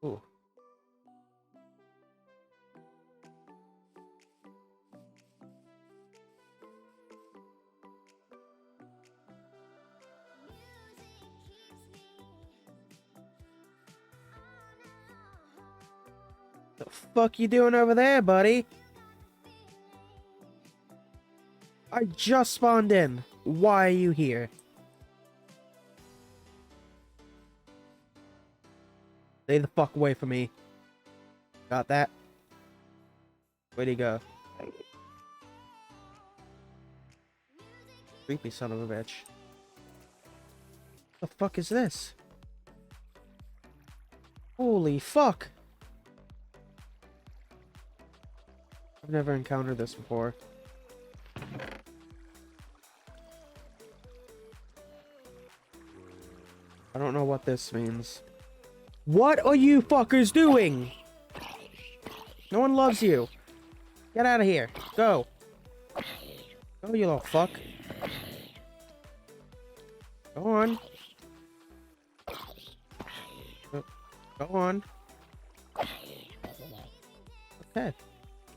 Ooh. The fuck you doing over there, buddy? I just spawned in. Why are you here? Stay the fuck away from me. Got that? Where'd he go? Creepy son of a bitch. The fuck is this? Holy fuck! I've never encountered this before. I don't know what this means. What are you fuckers doing? No one loves you. Get out of here. Go. Go, you little fuck. Go on. Go on. Okay.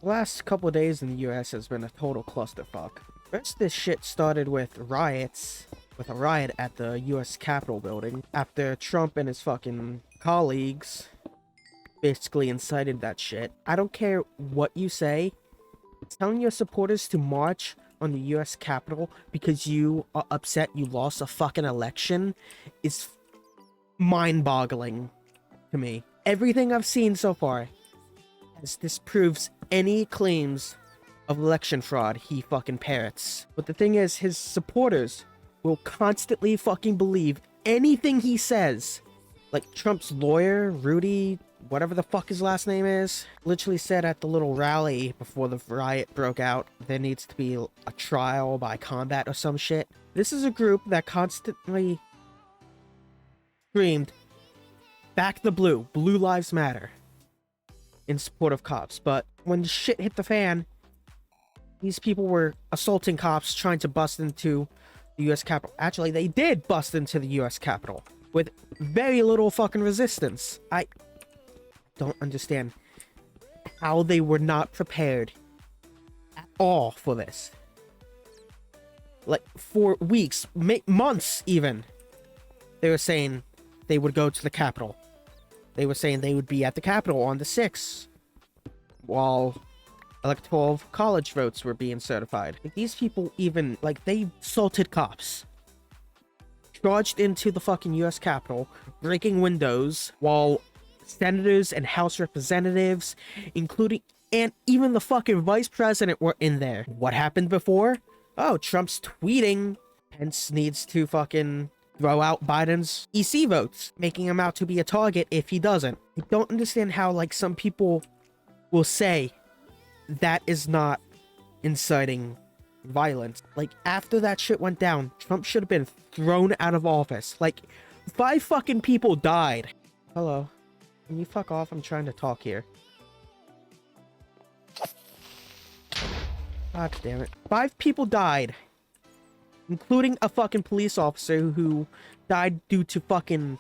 The last couple of days in the US has been a total clusterfuck. First, this shit started with riots. With a riot at the US Capitol building. After Trump and his fucking colleagues basically incited that shit. I don't care what you say. Telling your supporters to march on the US Capitol because you are upset you lost a fucking election is mind-boggling to me. Everything I've seen so far disproves any claims of election fraud he fucking parrots. But the thing is, his supporters will constantly fucking believe anything he says. Like Trump's lawyer, Rudy, whatever the fuck his last name is, literally said at the little rally before the riot broke out, there needs to be a trial by combat or some shit. This is a group that constantly screamed, "Back the blue, Blue Lives Matter," in support of cops. But when the shit hit the fan, these people were assaulting cops trying to bust into the US Capitol. Actually, they did bust into the US Capitol with very little fucking resistance. I don't understand how they were not prepared at all for this. Like, for weeks, months even, they were saying they would go to the Capitol. They were saying they would be at the Capitol on the 6th, while electoral college votes were being certified. Like, these people even, like, they assaulted cops. Charged into the fucking US Capitol, breaking windows, while senators and House representatives, including, and even the fucking vice president were in there. What happened before? Oh, Trump's tweeting Pence needs to fucking throw out Biden's EC votes, making him out to be a target if he doesn't. I don't understand how, like, some people will say that is not inciting violence. Like, after that shit went down, Trump should have been thrown out of office. Like, 5 fucking people died. Hello. Can you fuck off? I'm trying to talk here. God damn it. 5 people died. Including a fucking police officer who died due to fucking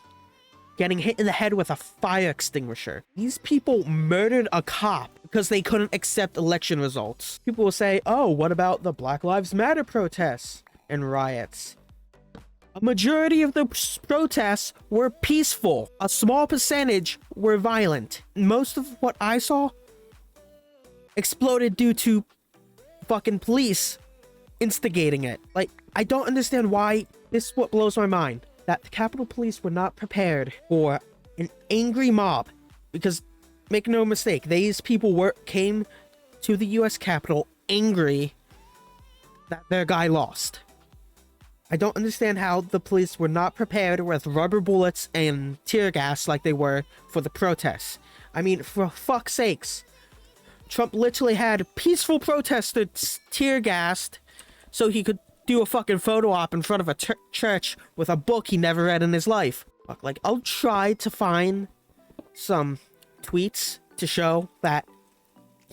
getting hit in the head with a fire extinguisher. These people murdered a cop because they couldn't accept election results. People will say, oh, what about the Black Lives Matter protests and riots? A majority of the protests were peaceful. A small percentage were violent. Most of what I saw exploded due to fucking police instigating it. Like, I don't understand why. This is what blows my mind. That the Capitol Police were not prepared for an angry mob. Because, make no mistake, these people came to the US Capitol angry that their guy lost. I don't understand how the police were not prepared with rubber bullets and tear gas like they were for the protests. I mean, for fuck's sakes. Trump literally had peaceful protesters tear gassed so he could do a fucking photo op in front of a church with a book he never read in his life. Like, I'll try to find some tweets to show that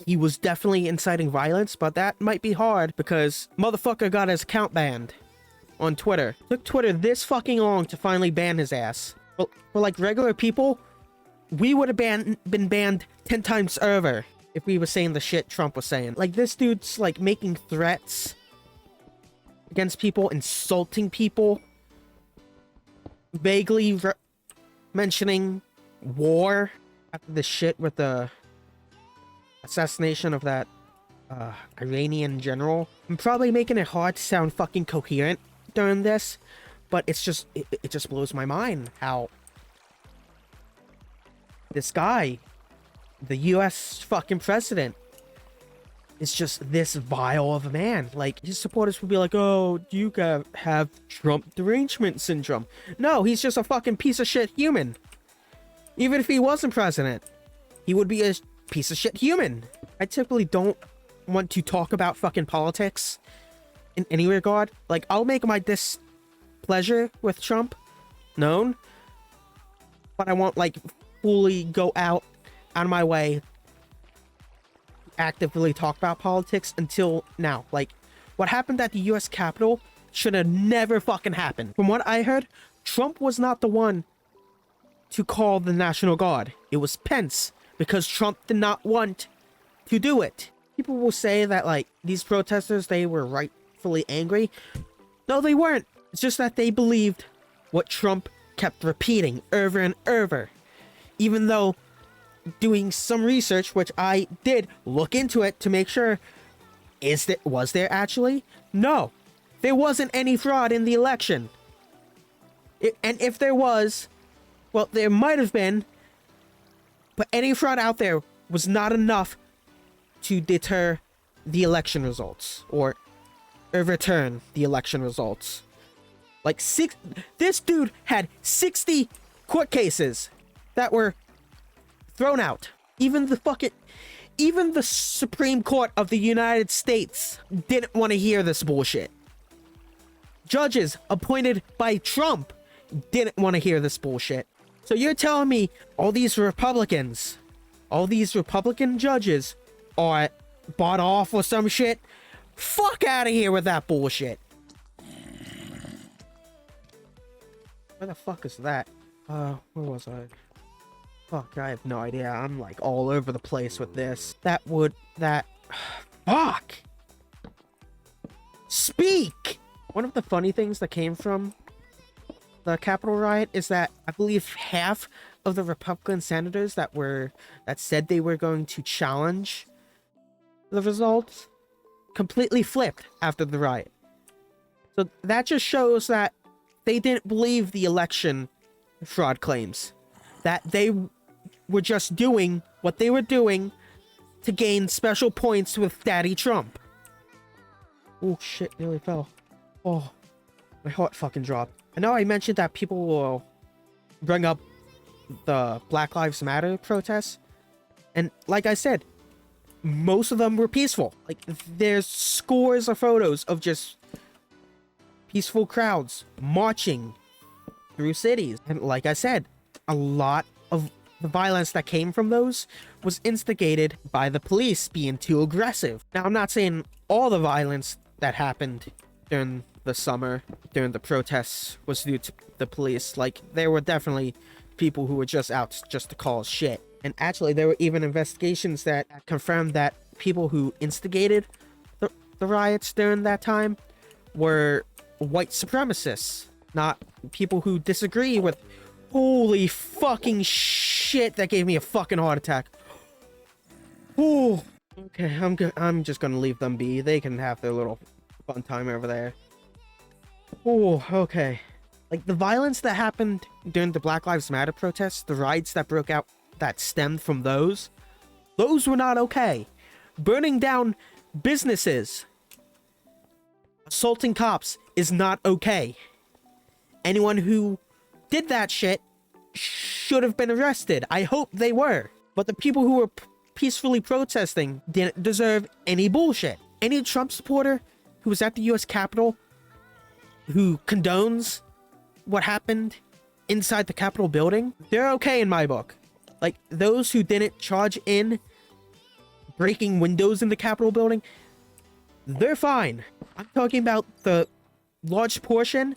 he was definitely inciting violence, but that might be hard because motherfucker got his account banned on Twitter. It took Twitter this fucking long to finally ban his ass. Well, for like regular people, we would have been banned 10 times over if we were saying the shit Trump was saying. Like, this dude's, like, making threats against people, insulting people, vaguely mentioning war after the shit with the assassination of that Iranian general. I'm probably making it hard to sound fucking coherent during this, but it's just, it just blows my mind how this guy, the US fucking president, is just this vile of a man. Like, his supporters would be like, oh, you have Trump derangement syndrome. No, he's just a fucking piece of shit human. Even if he wasn't president, he would be a piece of shit human. I typically don't want to talk about fucking politics in any regard. Like, I'll make my displeasure with Trump known, but I won't, like, fully go out of my way to actively talk about politics until now. Like, what happened at the US Capitol should have never fucking happened. From what I heard, Trump was not the one to call the National Guard. It was Pence, because Trump did not want to do it. People will say that, like, these protesters, they were rightfully angry. No, they weren't. It's just that they believed what Trump kept repeating over and over. Even though doing some research, which I did look into it to make sure, was there actually? No, there wasn't any fraud in the election. And if there was, well, there might have been, but any fraud out there was not enough to deter the election results or overturn the election results. Like, this dude had 60 court cases that were thrown out. Even the Supreme Court of the United States didn't want to hear this bullshit. Judges appointed by Trump didn't want to hear this bullshit. So you're telling me all these Republican judges are bought off or some shit? Fuck out of here with that bullshit. Where the fuck is that? Where was I? Fuck, I have no idea. I'm like all over the place with this. Fuck! Speak! One of the funny things that came from the Capitol riot is that I believe half of the Republican senators that said they were going to challenge the results completely flipped after the riot. So that just shows that they didn't believe the election fraud claims. That they were just doing what they were doing to gain special points with Daddy Trump. Oh shit, nearly fell. Oh, my heart fucking dropped. I know I mentioned that people will bring up the Black Lives Matter protests, and like I said, most of them were peaceful. Like, there's scores of photos of just peaceful crowds marching through cities. And like I said, a lot of the violence that came from those was instigated by the police being too aggressive. Now, I'm not saying all the violence that happened during the summer, during the protests, was due to the police. Like, there were definitely people who were just out just to cause shit. And actually, there were even investigations that confirmed that people who instigated the riots during that time were white supremacists, not people who disagree with... Holy fucking shit, that gave me a fucking heart attack. Ooh. Okay, I'm just gonna leave them be. They can have their little fun time over there. Oh, okay. Like, the violence that happened during the Black Lives Matter protests, the riots that broke out that stemmed from those were not okay. Burning down businesses, assaulting cops is not okay. Anyone who did that shit should have been arrested. I hope they were. But the people who were peacefully protesting didn't deserve any bullshit. Any Trump supporter who was at the US Capitol who condones what happened inside the Capitol building, they're okay in my book. Like, those who didn't charge in, breaking windows in the Capitol building, they're fine. I'm talking about the large portion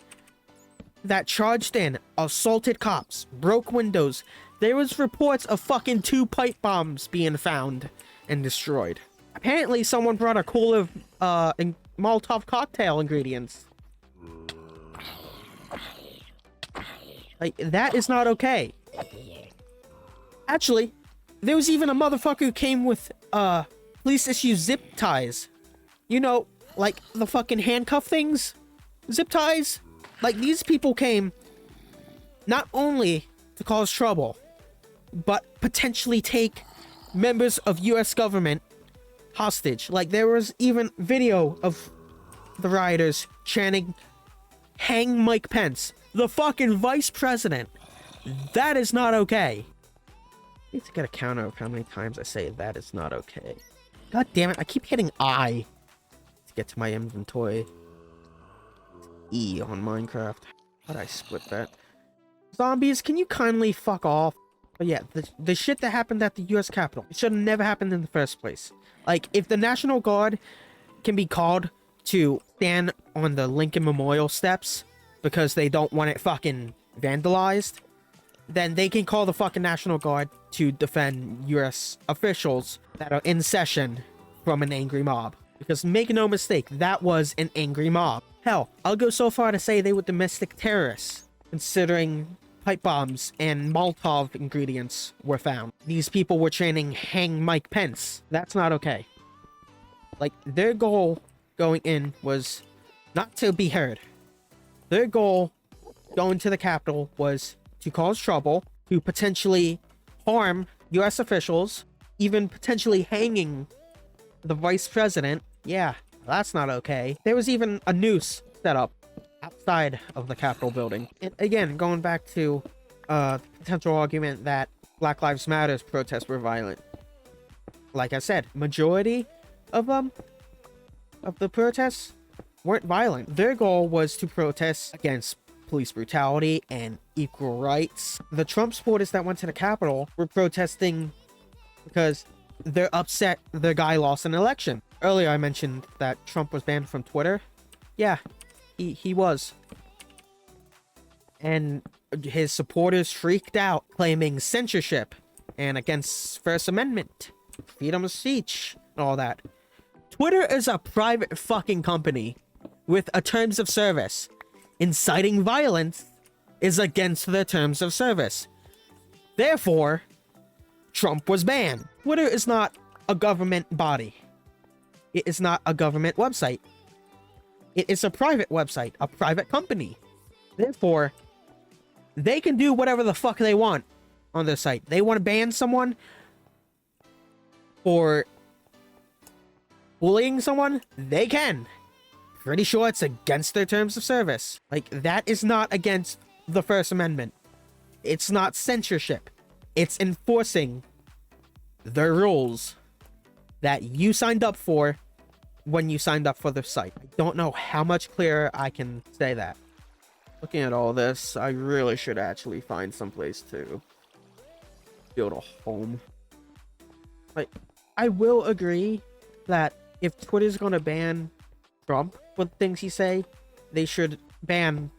that charged in, assaulted cops, broke windows, there was reports of fucking 2 pipe bombs being found and destroyed. Apparently, someone brought a cooler of Molotov cocktail ingredients. Like, that is not okay. Actually, there was even a motherfucker who came with police issue zip ties. You know, like the fucking handcuff things? Zip ties? Like, these people came not only to cause trouble, but potentially take members of US government hostage. Like, there was even video of the rioters chanting, "Hang Mike Pence, the fucking vice president." That is not okay. I need to get a counter of how many times I say that is not okay. God damn it, I keep hitting I to get to my inventory. E on Minecraft. How'd I split that? Zombies, can you kindly fuck off? But yeah, the shit that happened at the US Capitol, it should have never happened in the first place. Like, if the National Guard can be called to stand on the Lincoln Memorial steps because they don't want it fucking vandalized, then they can call the fucking National Guard to defend US officials that are in session from an angry mob. Because make no mistake, that was an angry mob. Hell, I'll go so far to say they were domestic terrorists, considering pipe bombs and Molotov ingredients were found. These people were chanting, "Hang Mike Pence." That's not okay. Like, their goal going in was not to be heard. Their goal going to the Capitol was to cause trouble, to potentially harm US officials, even potentially hanging the vice president. Yeah, that's not okay. There was even a noose set up outside of the Capitol building. And again, going back to the potential argument that Black Lives Matter's protests were violent. Like I said, majority of the protests weren't violent. Their goal was to protest against police brutality and equal rights. The Trump supporters that went to the Capitol were protesting because they're upset their guy lost an election. Earlier I mentioned that Trump was banned from Twitter. Yeah, he was. And his supporters freaked out, claiming censorship and against First Amendment, freedom of speech, and all that. Twitter is a private fucking company with a terms of service. Inciting violence is against their terms of service. Therefore, Trump was banned. Twitter is not a government body. It is not a government website. It is a private website, a private company. Therefore, they can do whatever the fuck they want on their site. They want to ban someone for bullying someone, they can. Pretty sure it's against their terms of service. Like, that is not against the First Amendment. It's not censorship. It's enforcing the rules that you signed up for when you signed up for the site. I don't know how much clearer I can say that. Looking at all this, I really should actually find someplace to build a home. Like, I will agree that if Twitter's gonna ban Trump for things he say, they should ban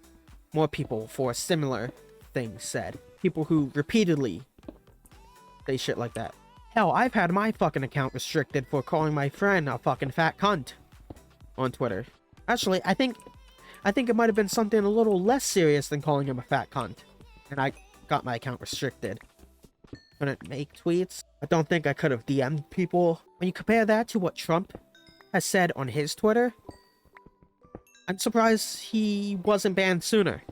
more people for similar things said. People who repeatedly say shit like that. Hell, I've had my fucking account restricted for calling my friend a fucking fat cunt on Twitter. Actually, I think it might have been something a little less serious than calling him a fat cunt, and I got my account restricted. Couldn't make tweets. I don't think I could have DM'd people. When you compare that to what Trump has said on his Twitter, I'm surprised he wasn't banned sooner.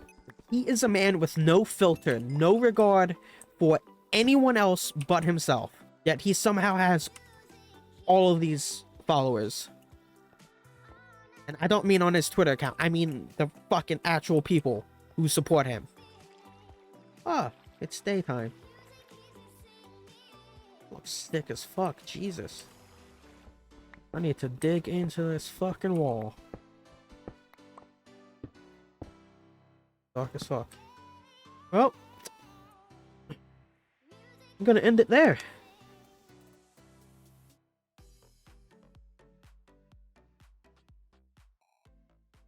He is a man with no filter, no regard for anyone else but himself. Yet he somehow has all of these followers. And I don't mean on his Twitter account. I mean the fucking actual people who support him. Ah, it's daytime. Looks thick as fuck, Jesus. I need to dig into this fucking wall. Dark as fuck. Well, I'm gonna end it there.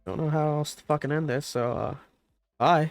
Don't know how else to fucking end this, so, bye.